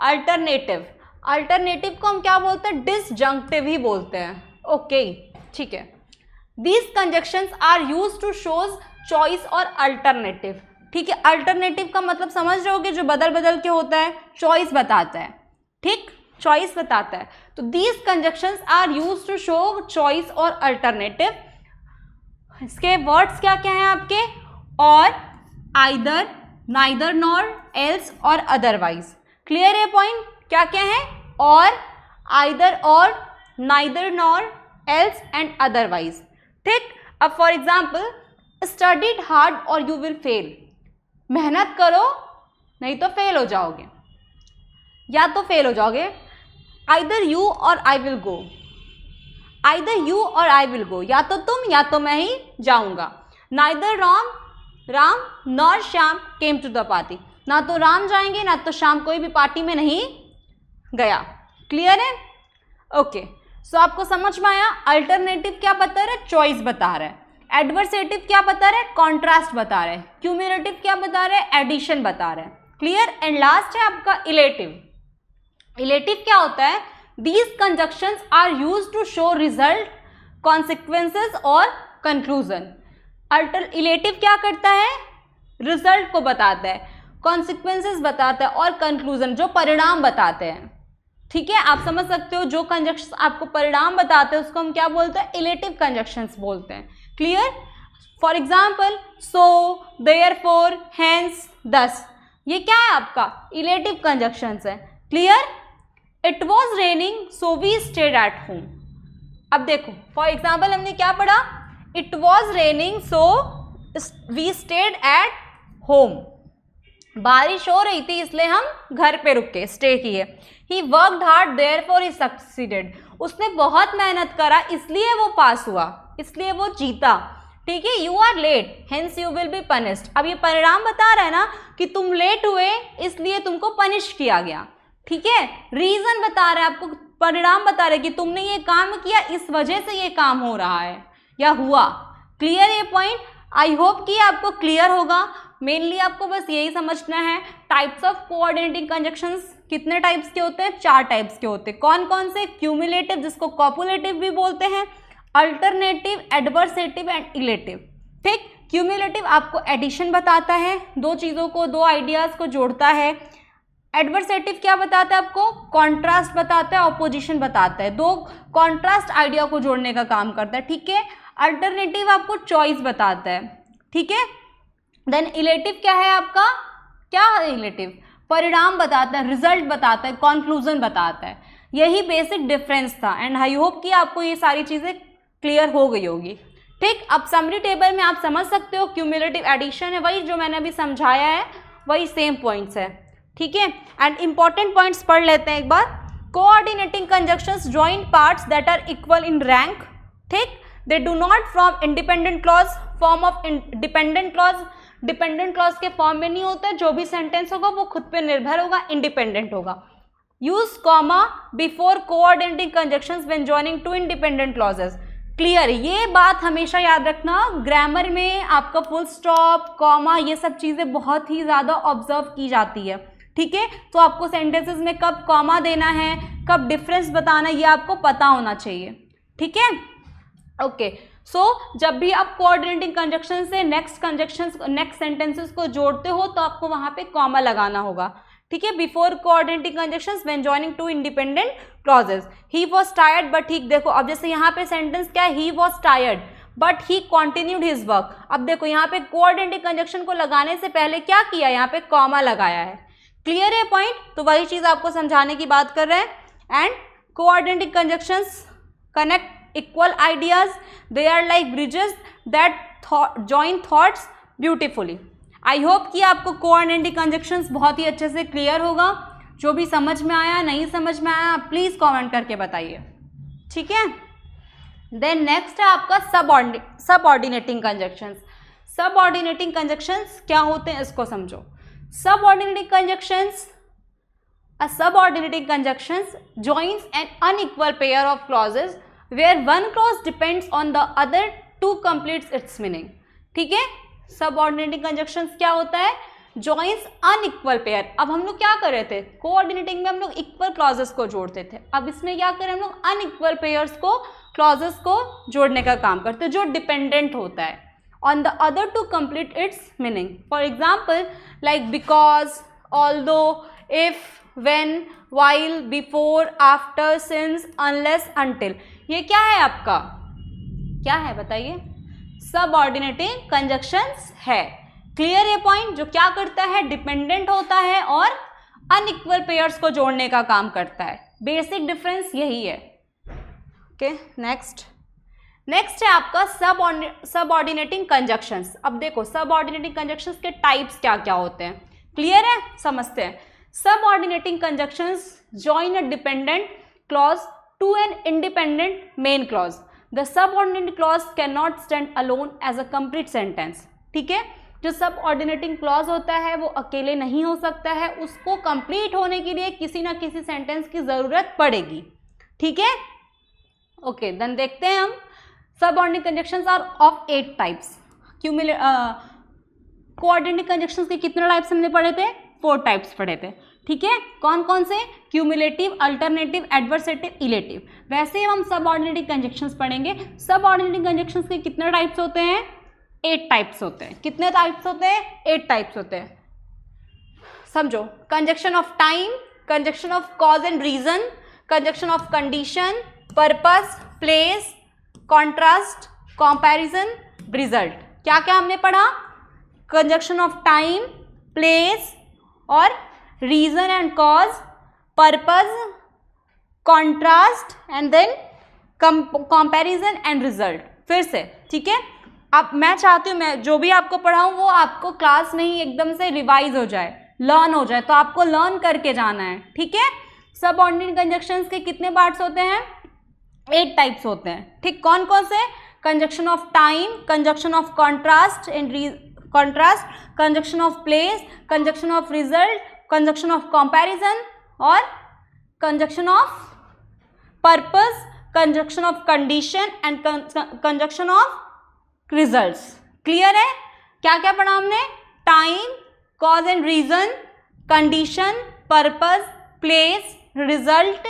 अल्टरनेटिव को हम क्या बोलते हैं? डिसजंक्टिव ही बोलते हैं। ओके, ठीक है, these conjunctions are used to shows choice और अल्टरनेटिव। ठीक है, अल्टरनेटिव का मतलब समझ रहे होगे, जो बदल बदल के होता है, चॉइस बताता है। ठीक, चॉइस बताता है, तो these conjunctions are used to show choice और अल्टरनेटिव। इसके वर्ड्स क्या क्या हैं आपके? Or, either, neither nor, else और अदरवाइज। क्लियर है पॉइंट? क्या क्या है? Or, either or, neither nor, else and otherwise. ठीक, अब for example, studied hard or you will fail, मेहनत करो नहीं तो फेल हो जाओगे, या तो फेल हो जाओगे। आइदर यू और I will go, either you और आई विल गो, या तो तुम या तो मैं ही जाऊंगा। Neither Ram nor Shyam came to the party, ना तो राम जाएंगे ना तो श्याम कोई भी पार्टी में नहीं गया। क्लियर है? ओके, सो आपको समझ में आया? अल्टरनेटिव क्या बता रहा है? चॉइस बता रहा है। एडवर्सेटिव क्या बता रहा है? कॉन्ट्रास्ट बता रहा है। क्यूमुलेटिव क्या बता रहा है? एडिशन बता रहा है। क्लियर? एंड लास्ट है आपका इलेटिव। इलेटिव क्या होता है? These conjunctions are used to show result, consequences और कंक्लूजन। इलेटिव क्या करता है? रिजल्ट को बताता है, कॉन्सिक्वेंसेस बताता है और कंक्लूजन, जो परिणाम बताते हैं। ठीक है, आप समझ सकते हो, जो कंजक्शंस आपको परिणाम बताते हैं उसको हम क्या बोलते हैं? इलेटिव कंजक्शंस बोलते हैं। Clear? For example, so, therefore, hence, thus, ये क्या है आपका? इलेटिव कंजक्शंस है। Clear? It was raining so we stayed at home. अब देखो, फॉर एग्जाम्पल हमने क्या पढ़ा? It was raining so we stayed at home, बारिश हो रही थी इसलिए हम घर पे रुके, स्टे किए। He worked hard therefore he succeeded, उसने बहुत मेहनत करा इसलिए वो पास हुआ, इसलिए वो जीता। ठीक है, you are late hence you will be punished. अब ये परिणाम बता रहा है ना कि तुम लेट हुए इसलिए तुमको पनिश किया गया। ठीक है, रीजन बता रहा है आपको, परिणाम बता रहा है कि तुमने ये काम किया, इस वजह से ये काम हो रहा है या हुआ। क्लियर ये पॉइंट? आई होप कि आपको क्लियर होगा। मेनली आपको बस यही समझना है टाइप्स ऑफ कोऑर्डिनेटिंग कंजक्शंस कितने टाइप्स के होते हैं, 4 टाइप्स के होते हैं। कौन कौन से? क्यूमुलेटिव जिसको कॉपुलेटिव भी बोलते हैं, अल्टरनेटिव, एडवर्सेटिव एंड इलेटिव। ठीक, क्यूमुलेटिव आपको एडिशन बताता है, दो चीज़ों को, दो आइडियाज़ को जोड़ता है। एडवर्सेटिव क्या बताता है आपको? कॉन्ट्रास्ट बताता है, ऑपोजिशन बताता है, दो कॉन्ट्रास्ट आइडिया को जोड़ने का काम करता है। ठीक है, अल्टरनेटिव आपको चॉइस बताता है। ठीक है, देन इलेटिव क्या है आपका? क्या है इलेटिव? परिणाम बताता है, रिजल्ट बताता है, कॉन्क्लूजन बताता है। यही बेसिक डिफरेंस था एंड आई होप कि आपको ये सारी चीज़ें क्लियर हो गई होगी। ठीक, अब समरी टेबल में आप समझ सकते हो क्यूमुलेटिव एडिशन है, वही जो मैंने अभी समझाया है, वही सेम पॉइंट्स है। ठीक है, एंड इंपॉर्टेंट पॉइंट्स पढ़ लेते हैं एक बार। Coordinating conjunctions join parts that are equal in rank. ठीक, they do not form independent clause, form of dependent clause, dependent clause के फॉर्म में नहीं होता है। जो भी सेंटेंस होगा वो खुद पे निर्भर होगा, इंडिपेंडेंट होगा। Use comma before coordinating conjunctions when joining two independent clauses. Clear, ये बात हमेशा याद रखना, ग्रामर में आपका फुल स्टॉप, कॉमा, ये सब चीज़ें बहुत ही ज़्यादा ऑब्जर्व की जाती है। ठीक है, तो आपको सेंटेंसेस में कब कॉमा देना है, कब डिफरेंस बताना है, ये आपको पता होना चाहिए। ठीक है, ओके। सो जब भी आप कोऑर्डिनेटिंग कंजक्शन से नेक्स्ट सेंटेंसेस को जोड़ते हो तो आपको वहाँ पे कॉमा लगाना होगा। ठीक है, before coordinating conjunctions when joining two independent clauses. He was tired but he, देखो अब जैसे यहाँ पे सेंटेंस क्या है, ही was tired but he continued his work. अब देखो यहाँ पे कोऑर्डिनेटिंग कंजक्शन को लगाने से पहले क्या किया, यहाँ पे कॉमा लगाया है। क्लियर है पॉइंट? तो वही चीज़ आपको समझाने की बात कर रहे हैं। And coordinating conjunctions connect equal ideas, they are like bridges that join thoughts beautifully. I hope कि आपको कोऑर्डिनेटिंग कंजक्शंस बहुत ही अच्छे से क्लियर होगा। जो भी समझ में आया, नहीं समझ में आया, प्लीज़ कमेंट करके बताइए। ठीक है, देन नेक्स्ट है आपका सबऑर्डिनेटिंग कंजक्शंस। सबऑर्डिनेटिंग कंजक्शंस क्या होते हैं इसको समझो। Subordinating conjunctions, a subordinating conjunctions joins an unequal pair of clauses where one clause depends on the other to complete its meaning. ठीक है, subordinating conjunctions क्या होता है? joins unequal pair। अब हम लोग क्या कर रहे थे, कोऑर्डिनेटिंग में हम लोग इक्वल क्लॉजेस को जोड़ते थे, अब इसमें क्या करें हम लोग, अनइक्वल पेयर्स को, क्लॉजेस को जोड़ने का काम करते हैं जो डिपेंडेंट होता है on the other to complete its meaning. For example, like because, although, if, when, while, before, after, since, unless, until। ये क्या है आपका, क्या है बताइए? सबऑर्डिनेटिंग कंजक्शंस है। क्लियर है पॉइंट? जो क्या करता है, डिपेंडेंट होता है और अनइक्वल पेयर्स को जोड़ने का काम करता है। बेसिक डिफरेंस यही है। ओके, नेक्स्ट है आपका सबऑर्डिनेटिंग कंजक्शंस। अब देखो सबऑर्डिनेटिंग कंजक्शंस के टाइप्स क्या क्या होते हैं, क्लियर है? समझते हैं। Subordinating conjunctions join a dependent clause to an independent main clause. The subordinating clause can not stand alone as a complete sentence. ठीक है, जो सबऑर्डिनेटिंग क्लॉज होता है वो अकेले नहीं हो सकता है, उसको कंप्लीट होने के लिए किसी ना किसी सेंटेंस की जरूरत पड़ेगी। ठीक है, ओके, देन देखते हैं हम। Subordinate conjunctions are of 8 types. Coordinating conjunctions के कितने टाइप्स हमने पढ़े थे? 4 टाइप्स पढ़े थे। ठीक है, कौन कौन से? Cumulative, alternative, adversative, illative. वैसे हम सबऑर्डिनेटिंग कंजक्शंस पढ़ेंगे। सबऑर्डिनेटिंग कंजक्शंस के कितने टाइप्स होते हैं? 8 टाइप्स होते हैं। कितने टाइप्स होते हैं? 8 टाइप्स होते हैं। समझो, conjunction of time, conjunction of cause and reason, conjunction of condition, purpose, place, contrast, comparison, result. क्या क्या हमने पढ़ा? कंजक्शन ऑफ टाइम, प्लेस और reason and cause, purpose, contrast and then comparison and result. फिर से, ठीक है। अब मैं चाहती हूँ मैं जो भी आपको पढ़ाऊँ वो आपको क्लास में ही एकदम से रिवाइज हो जाए, लर्न हो जाए, तो आपको लर्न करके जाना है। ठीक है, सबऑर्डिनेट कंजक्शंस के कितने पार्ट्स होते हैं? 8 टाइप्स होते हैं। ठीक, कौन कौन से? Conjunction of time, conjunction of contrast and contrast, conjunction of place, conjunction of result, conjunction of comparison और conjunction of purpose, conjunction of condition and conjunction of results. Clear है? क्या क्या पढ़ा हमने? Time, cause and reason, condition, purpose, place, result,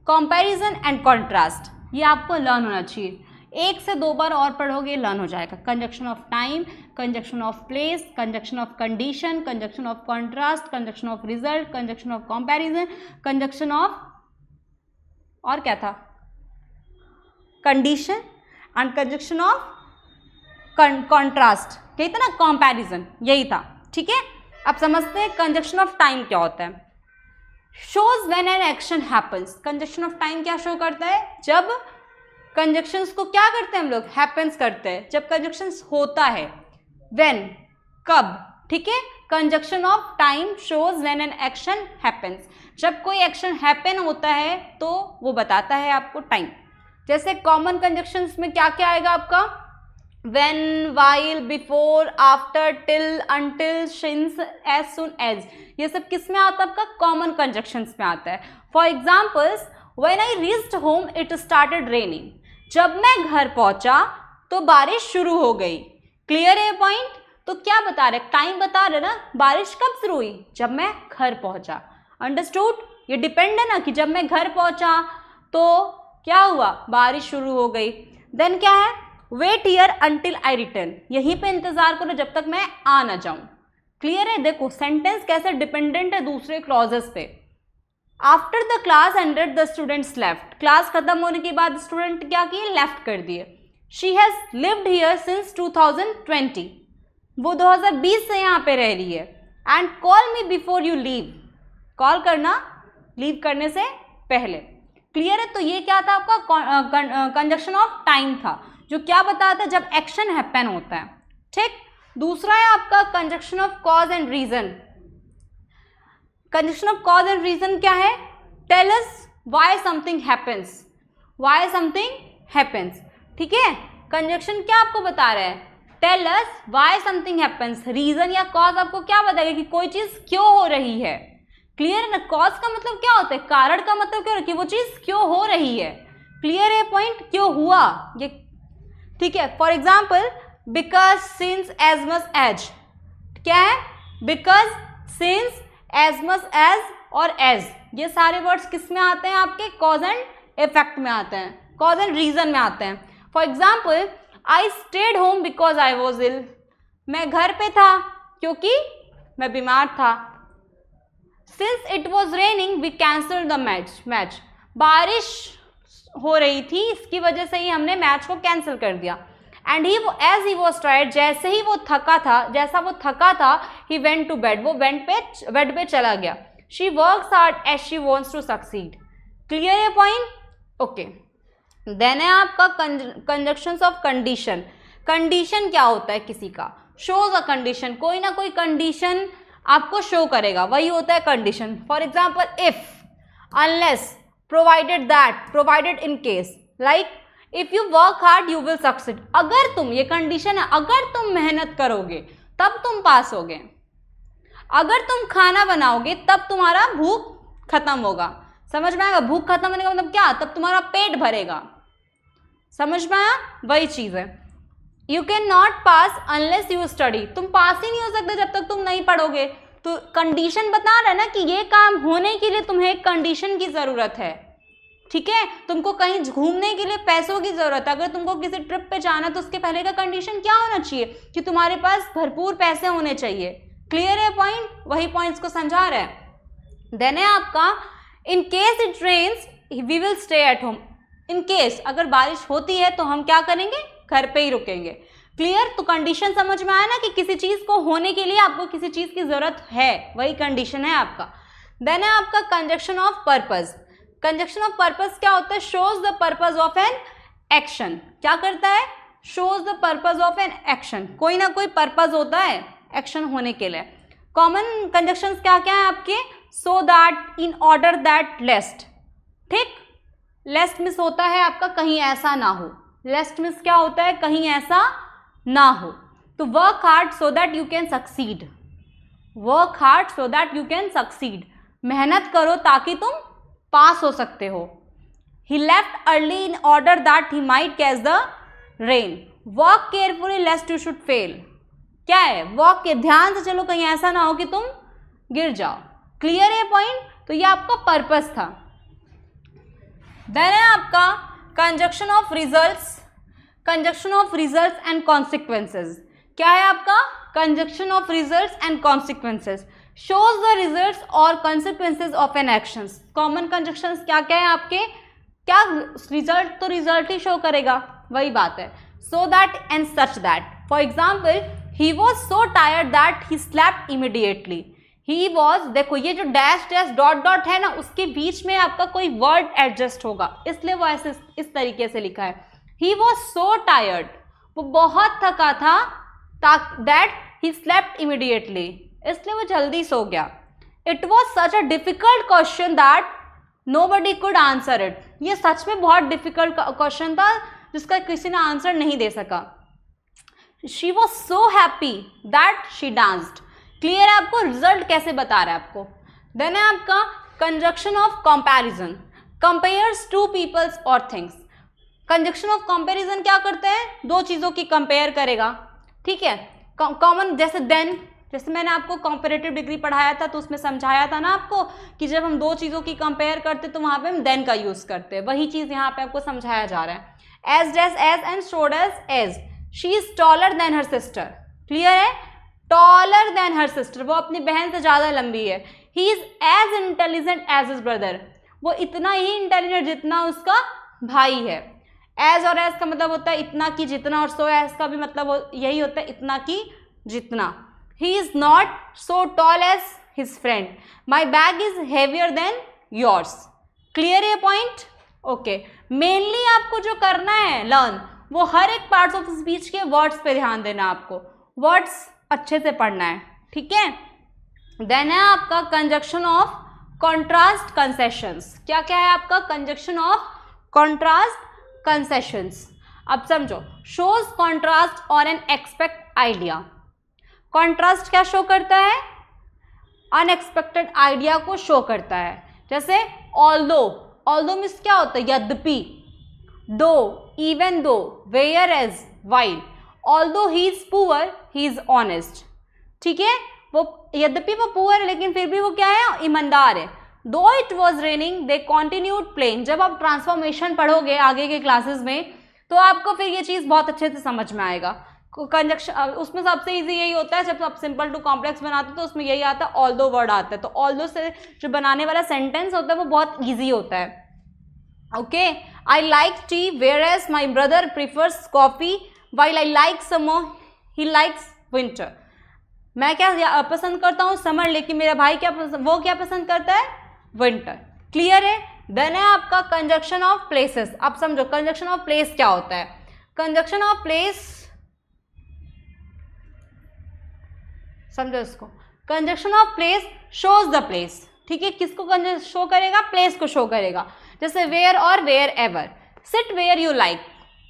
comparison and contrast. ये आपको learn होना चाहिए। 1 से 2 बार और पढ़ोगे लर्न हो जाएगा। Conjunction of time, conjunction of place, conjunction of condition, conjunction of contrast, conjunction of result, conjunction of comparison, conjunction of, और क्या था, condition and conjunction of contrast, यही था ना, कंपैरिजन, यही था। ठीक है, अब समझते हैं कंजक्शन ऑफ टाइम क्या होता है। Shows when an action happens. Conjunction of time क्या शो करता है? जब कंजक्शंस को क्या करते हैं हम लोग? हैपन्स करते हैं, जब कंजक्शंस होता है। व्हेन, कब, ठीक है। Conjunction of time shows when an action happens. जब कोई एक्शन हैपन होता है तो वो बताता है आपको टाइम। जैसे कॉमन कंजक्शंस में क्या क्या आएगा आपका? when, while, before, after, till, until, since, as soon as, ये सब किस में आता है? आपका कॉमन कंजक्शंस में आता है। For examples, when I reached home it started raining। जब मैं घर पहुंचा तो बारिश शुरू हो गई। क्लियर है पॉइंट? तो क्या बता रहे? टाइम बता रहे ना, बारिश कब शुरू हुई? जब मैं घर पहुंचा। अंडरस्टूड? ये डिपेंड है ना कि जब मैं घर पहुंचा तो क्या हुआ? बारिश शुरू हो गई। देन क्या है? Wait here until I return. यहीं पे इंतजार करो जब तक मैं आ ना जाऊं। क्लियर है? देखो सेंटेंस कैसे डिपेंडेंट है दूसरे क्लॉजेस पे। After the class ended the students left. Class खत्म होने के बाद स्टूडेंट क्या किए? लेफ्ट कर दिए। She has lived here since 2020। वो 2020 से यहाँ पे रह रही है। And call me before you leave. Call करना लीव करने से पहले। क्लियर है? तो ये क्या था आपका? कंजक्शन ऑफ टाइम था, जो क्या बताता है? जब एक्शन हैपन होता है। ठीक। दूसरा है आपका conjunction of cause and reason. Conjunction of cause and reason क्या है? Tell us why something happens. Why something happens. ठीक है, कंजक्शन क्या आपको बता रहा है? Tell us why something happens. Reason या कॉज आपको क्या बताएगा कि कोई चीज क्यों हो रही है। क्लियर है ना? कॉज का मतलब क्या होता है? कारण का मतलब क्या है कि वो चीज क्यों हो रही है। क्लियर है पॉइंट? क्यों हुआ ये। ठीक है, for example because, since, as much as. क्या है? Because, since, as much as और एज, ये सारे वर्ड्स किस में आते हैं? आपके कॉज एंड इफेक्ट में आते हैं, कॉज एंड रीजन में आते हैं। For example, I stayed home because I was ill. मैं घर पे था क्योंकि मैं बीमार था। Since it was raining we cancel the match. बारिश हो रही थी, इसकी वजह से ही हमने मैच को कैंसिल कर दिया। And he as he was tired, जैसे ही वो थका था, ही वेंट टू बेड, वो बेड पे चला गया। She works hard as she wants to succeed. Clear है पॉइंट? ओके। देन है आपका कंजक्शंस ऑफ कंडीशन। कंडीशन क्या होता है? किसी का शोज अ कंडीशन, कोई ना कोई कंडीशन आपको शो करेगा, वही होता है condition. For example, if, unless, provided that, provided in case, like if you work hard you will succeed। अगर तुम, ये कंडीशन है, अगर तुम मेहनत करोगे तब तुम पास होगे। अगर तुम खाना बनाओगे तब तुम्हारा भूख खत्म होगा। समझ में आएगा? भूख खत्म होने का मतलब क्या? तब तुम्हारा पेट भरेगा। समझ में आया? वही चीज है। You can not pass unless you study. तुम पास ही नहीं हो सकते जब तक तुम नहीं पढ़ोगे। तो कंडीशन बता रहा है ना कि ये काम होने के लिए तुम्हें एक कंडीशन की जरूरत है। ठीक है, तुमको कहीं घूमने के लिए पैसों की जरूरत है। अगर तुमको किसी ट्रिप पे जाना तो उसके पहले का कंडीशन क्या होना चाहिए? कि तुम्हारे पास भरपूर पैसे होने चाहिए। क्लियर है पॉइंट? वही पॉइंट्स को समझा रहे हैं। देन है आपका in case it rains we will stay at home. In case अगर बारिश होती है तो हम क्या करेंगे? घर पे ही रुकेंगे। क्लियर? तो कंडीशन समझ में आया ना कि किसी चीज को होने के लिए आपको किसी चीज की जरूरत है, वही कंडीशन है आपका। देन है आपका conjunction of purpose. Conjunction of purpose क्या होता है? Shows the purpose of an action. क्या करता है? Shows the purpose of an action. कोई ना कोई पर्पस होता है एक्शन होने के लिए। कॉमन कंजक्शंस क्या क्या है आपके? So that, in order that, lest. ठीक, लेस्ट मिस होता है आपका कहीं ऐसा ना हो। लेस्ट मिस क्या होता है? कहीं ऐसा ना हो। तो work hard so that you can succeed. Work hard so that you can succeed. मेहनत करो ताकि तुम पास हो सकते हो। He left early in order that he might catch the rain. Work carefully lest you should fail. क्या है, walk के, ध्यान से चलो कहीं ऐसा ना हो कि तुम गिर जाओ। क्लियर है पॉइंट? तो ये आपका पर्पस था। देन है आपका conjunction of results, conjunction of results and consequences. क्या है आपका conjunction of results and consequences, shows the results और consequences of an actions. Common conjunctions क्या क्या है आपके, क्या रिजल्ट तो रिजल्ट ही शो करेगा, वही बात है। So that and such that, for example he was so tired that he slept immediately. He was, देखो ये जो डैश डैश डॉट डॉट है ना, उसके बीच में आपका कोई वर्ड एडजस्ट होगा, इसलिए वो ऐसे इस तरीके से लिखा है। ही वॉज सो टायर्ड, वो बहुत थका था, दैट ही स्लेप्ट इमीडिएटली, इसलिए वो जल्दी सो गया। It was such a difficult question that nobody could answer it. ये सच में बहुत डिफिकल्ट क्वेश्चन था जिसका किसी ने आंसर नहीं दे सका। She was so happy that she danced. Clear है आपको, रिजल्ट कैसे बता रहा है आपको। देन है आपका conjunction of comparison, compares to peoples और थिंग्स। कंजक्शन ऑफ कंपैरिजन क्या करते हैं, दो चीज़ों की कंपेयर करेगा, ठीक है। कॉमन जैसे देन, जैसे मैंने आपको कंपैरेटिव डिग्री पढ़ाया था तो उसमें समझाया था ना आपको कि जब हम दो चीज़ों की कंपेयर करते तो वहाँ पे हम देन का यूज़ करते हैं, वही चीज़ यहाँ पे आपको समझाया जा रहा है। As dash as and so dash as, she is taller than her sister. Clear है, टॉलर देन हर सिस्टर, वो अपनी बहन से ज़्यादा लंबी है। He is as intelligent as his brother, वो इतना ही इंटेलिजेंट जितना उसका भाई है। एज और एज का मतलब होता है इतना की जितना, और सो एज का भी मतलब यही होता है इतना की जितना। He is not so tall as his friend. My bag is heavier than yours. Clear है point? Okay. Mainly आपको जो करना है learn, वो हर एक parts of speech के words पे ध्यान देना, आपको words अच्छे से पढ़ना है, ठीक है। Then है आपका conjunction of contrast concessions। क्या क्या है आपका conjunction of contrast concessions? अब समझो, shows contrast or an expect idea। Contrast क्या शो करता है, अनएक्सपेक्टेड आइडिया को शो करता है। जैसे ऑल्दो, ऑल्दो मीन्स क्या होता है, यद्यपि, though, even though, whereas, while. Although he is poor he is honest, ठीक है। वो यद्यपि वो पुअर है लेकिन फिर भी वो क्या है, ईमानदार है। दो it was raining they continued playing. जब आप ट्रांसफॉर्मेशन पढ़ोगे आगे के क्लासेस में तो आपको फिर ये चीज़ बहुत अच्छे से समझ में आएगा। कंजक्शन उसमें सबसे इजी यही होता है, जब आप सिंपल टू कॉम्प्लेक्स बनाते हो तो उसमें यही आता है, ऑल्दो वर्ड आता है। तो ऑल्दो से जो बनाने वाला सेंटेंस होता है वो बहुत इजी होता है। Okay, I like tea whereas my brother prefers coffee while I like summer he likes winter. मैं क्या पसंद करता हूँ, समर, लेकिन मेरा भाई वो क्या पसंद करता है, विंटर। क्लियर है। देन है आपका कंजक्शन ऑफ प्लेसेस। अब समझो कंजक्शन ऑफ प्लेस क्या होता है। कंजक्शन ऑफ प्लेस, समझो इसको, conjunction of place shows the place, ठीक है। किसको शो करेगा, प्लेस को शो करेगा। जैसे वेयर और wherever. Sit where you like,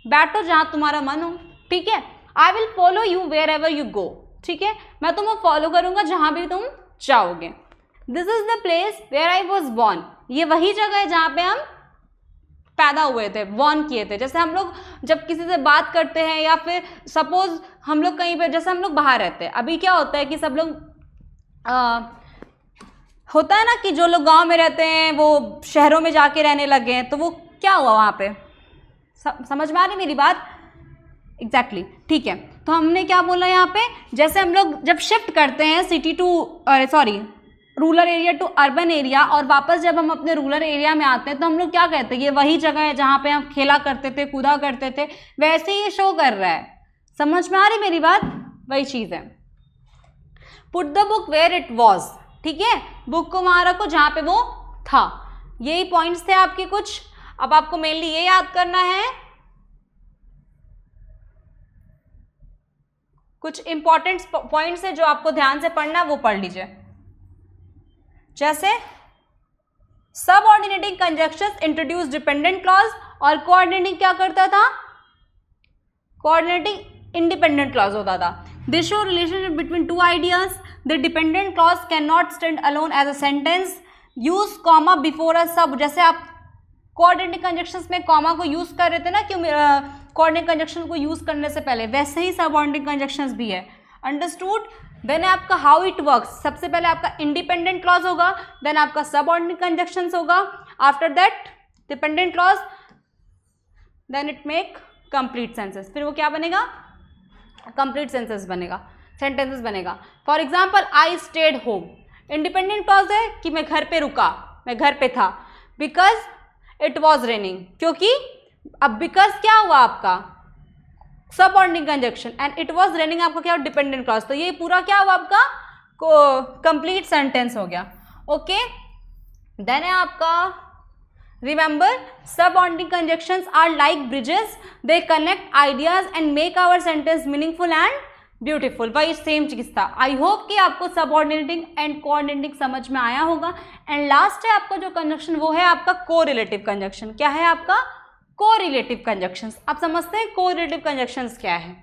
बैठो जहाँ तुम्हारा मन हो, ठीक है। I will follow you wherever you go, ठीक है, मैं तुम्हें फॉलो करूंगा जहाँ भी तुम जाओगे। This is the place where I was born, ये वही जगह है जहाँ पे हम पैदा हुए थे, बॉर्न किए थे। जैसे हम लोग जब किसी से बात करते हैं या फिर सपोज हम लोग कहीं पे, जैसे हम लोग बाहर रहते हैं, अभी क्या होता है कि सब लोग होता है ना कि जो लोग गांव में रहते हैं वो शहरों में जाके रहने लगे हैं, तो वो क्या हुआ वहाँ पे, समझ में आ रही मेरी बात? एग्जैक्टली, ठीक है। तो हमने क्या बोला यहाँ पे, जैसे हम लोग जब शिफ्ट करते हैं city to rural area to urban area, और वापस जब हम अपने रूरल एरिया में आते हैं तो हम लोग क्या कहते हैं, ये वही जगह है जहाँ पे हम खेला करते थे, कूदा करते थे, वैसे ही ये शो कर रहा है। समझ में आ रही मेरी बात? वही चीज़ है। Put the book where it was, ठीक है, बुक को वहाँ रखो जहाँ पे वो था। यही पॉइंट्स थे आपके कुछ। अब आपको मेनली ये याद करना है, कुछ इंपॉर्टेंट पॉइंट्स है जो आपको ध्यान से पढ़ना है, वो पढ़ लीजिए। जैसे subordinating conjunctions introduce dependent clause, और कोऑर्डिनेटिंग क्या करता था, कोऑर्डिनेटिंग इंडिपेंडेंट क्लॉज होता था। This show relationship between two ideas. The dependent clause can not stand alone as a sentence. Use comma before a sub, जैसे आप कोऑर्डिनेटिंग कंजक्शंस में comma को यूज कर रहे थे ना कि कोऑर्डिनेटिंग कंजक्शन को यूज करने से पहले, वैसे ही सबऑर्डिनेटिंग कंजक्शंस भी है। अंडरस्टूड। देन है आपका हाउ इट वर्क्स, सबसे पहले आपका इंडिपेंडेंट क्लॉज होगा, देन आपका सबऑर्डिनेट कंजक्शंस होगा, after that dependent clause, then it make complete sentence, फिर वो क्या बनेगा, कंप्लीट सेंटेंस बनेगा, सेंटेंसेस बनेगा। For example I stayed home, independent clause है कि मैं घर पे रुका, मैं घर पे था, बिकॉज इट वॉज रेनिंग, क्योंकि अब बिकॉज क्या हुआ आपका subordinate conjunction and it was raining आपका क्या डिपेंडेंट क्लॉज, तो ये पूरा क्या हुआ आपका कंप्लीट सेंटेंस हो गया। ओके, देन है आपका remember subordinate conjunctions are like bridges, they connect ideas and make our sentence meaningful and beautiful, वही सेम चीज था। आई होप कि आपको सबऑर्डिनेटिंग एंड कोऑर्डिनेटिंग समझ में आया होगा। एंड लास्ट है आपका जो कंजक्शन वो है आपका कोरिलेटिव कंजक्शन। क्या है आपका कोरिलेटिव कंजक्शंस, आप समझते हैं कोरिलेटिव कंजक्शंस क्या है।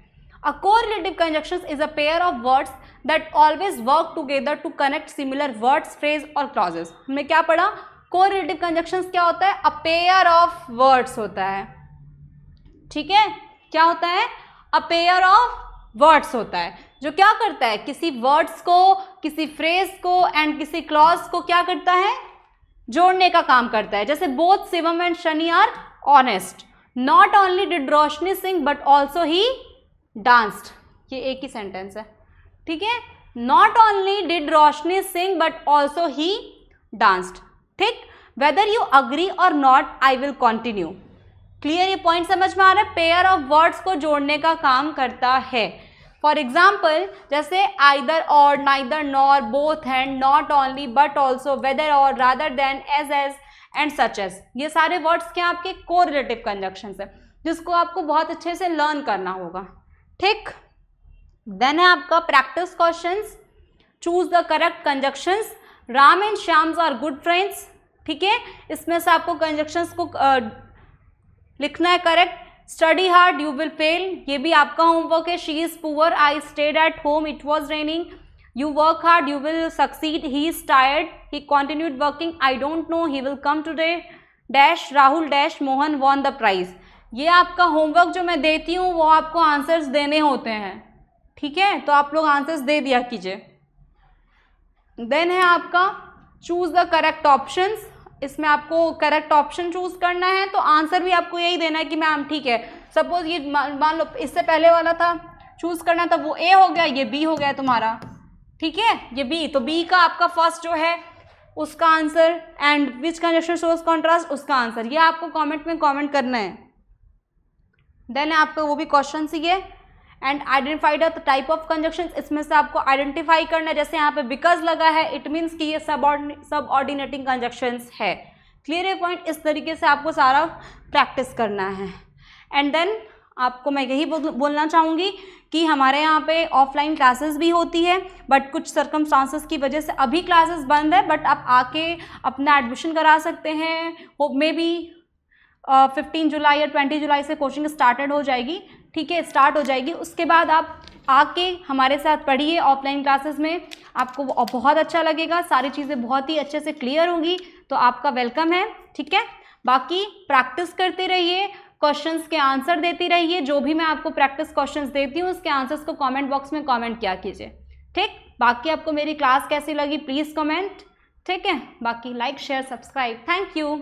A correlative conjunctions is a pair of words that always work together to connect similar words, phrase or clauses. हमने क्या पढ़ा, कोरिलेटिव कंजक्शंस क्या होता है, अ पेयर ऑफ वर्ड्स होता है, ठीक है, क्या होता है, अ पेयर ऑफ वर्ड्स होता है, जो क्या करता है, किसी वर्ड्स को, किसी फ्रेज को एंड किसी क्लॉज को क्या करता है, जोड़ने का काम करता है। जैसे both Shivam and Shani are honest, not only did Roshni sing but also he danced, ये एक ही सेंटेंस है, ठीक है, not only did Roshni sing but also he danced, ठीक। Whether you agree or not I will continue, clear, ये पॉइंट समझ में आ रहा है, पेयर ऑफ वर्ड्स को जोड़ने का काम करता है। फॉर एग्जाम्पल जैसे either or, neither nor, both and, not only but also, whether or, rather than, as and such as, ये सारे वर्ड्स क्या आपके कोरिलेटिव कंजक्शंस है, जिसको आपको बहुत अच्छे से लर्न करना होगा, ठीक। देन है आपका practice questions, choose the correct conjunctions, Ram and Shyam's are good friends, ठीक है, इसमें से आपको कंजक्शंस को लिखना है correct. Study hard you will fail, ये भी आपका होमवर्क है। She is poor, I stayed at home, it was raining, you work hard you will succeed, he is tired, he continued working, I don't know, he will come today, dash Rahul dash Mohan won the prize. ये आपका homework जो मैं देती हूँ वो आपको answers देने होते हैं, ठीक है, तो आप लोग आंसर्स दे दिया कीजिए। देन है आपका चूज द करेक्ट ऑप्शंस, इसमें आपको करेक्ट ऑप्शन चूज करना है, तो आंसर भी आपको यही देना है कि मैम ठीक है, सपोज ये मान लो इससे पहले वाला था चूज करना था, वो ए हो गया, ये बी हो गया तुम्हारा, ठीक है, ये बी, तो बी का आपका फर्स्ट जो है उसका answer and which conjunction shows contrast उसका आंसर, ये आपको कमेंट में कमेंट करना है। देन आपका वो भी क्वेश्चन ही है। And identify the type of conjunction, इसमें से आपको आइडेंटिफाई करना है, जैसे यहाँ पे बिकॉज लगा है इट मीन्स कि ये सबऑर्डिनेटिंग कंजक्शंस है, क्लियर है पॉइंट, इस तरीके से आपको सारा प्रैक्टिस करना है। एंड देन आपको मैं यही बोलना चाहूँगी कि हमारे यहाँ पे ऑफलाइन क्लासेस भी होती है, बट कुछ सर्कमस्टांसेस की वजह से अभी क्लासेस बंद है, बट आप आके अपना एडमिशन करा सकते हैं। होप मे बी 15 जुलाई या 20 जुलाई से कोचिंग स्टार्टेड हो जाएगी, ठीक है, स्टार्ट हो जाएगी। उसके बाद आप आके हमारे साथ पढ़िए ऑफलाइन क्लासेस में, आपको बहुत अच्छा लगेगा, सारी चीज़ें बहुत ही अच्छे से क्लियर होंगी, तो आपका वेलकम है, ठीक है। बाकी प्रैक्टिस करते रहिए, क्वेश्चंस के आंसर देती रहिए, जो भी मैं आपको प्रैक्टिस क्वेश्चंस देती हूँ उसके आंसर्स को कमेंट बॉक्स में कमेंट किया कीजिए, ठीक। बाकी आपको मेरी क्लास कैसी लगी प्लीज़ कमेंट, ठीक है। बाकी like share subscribe, thank you.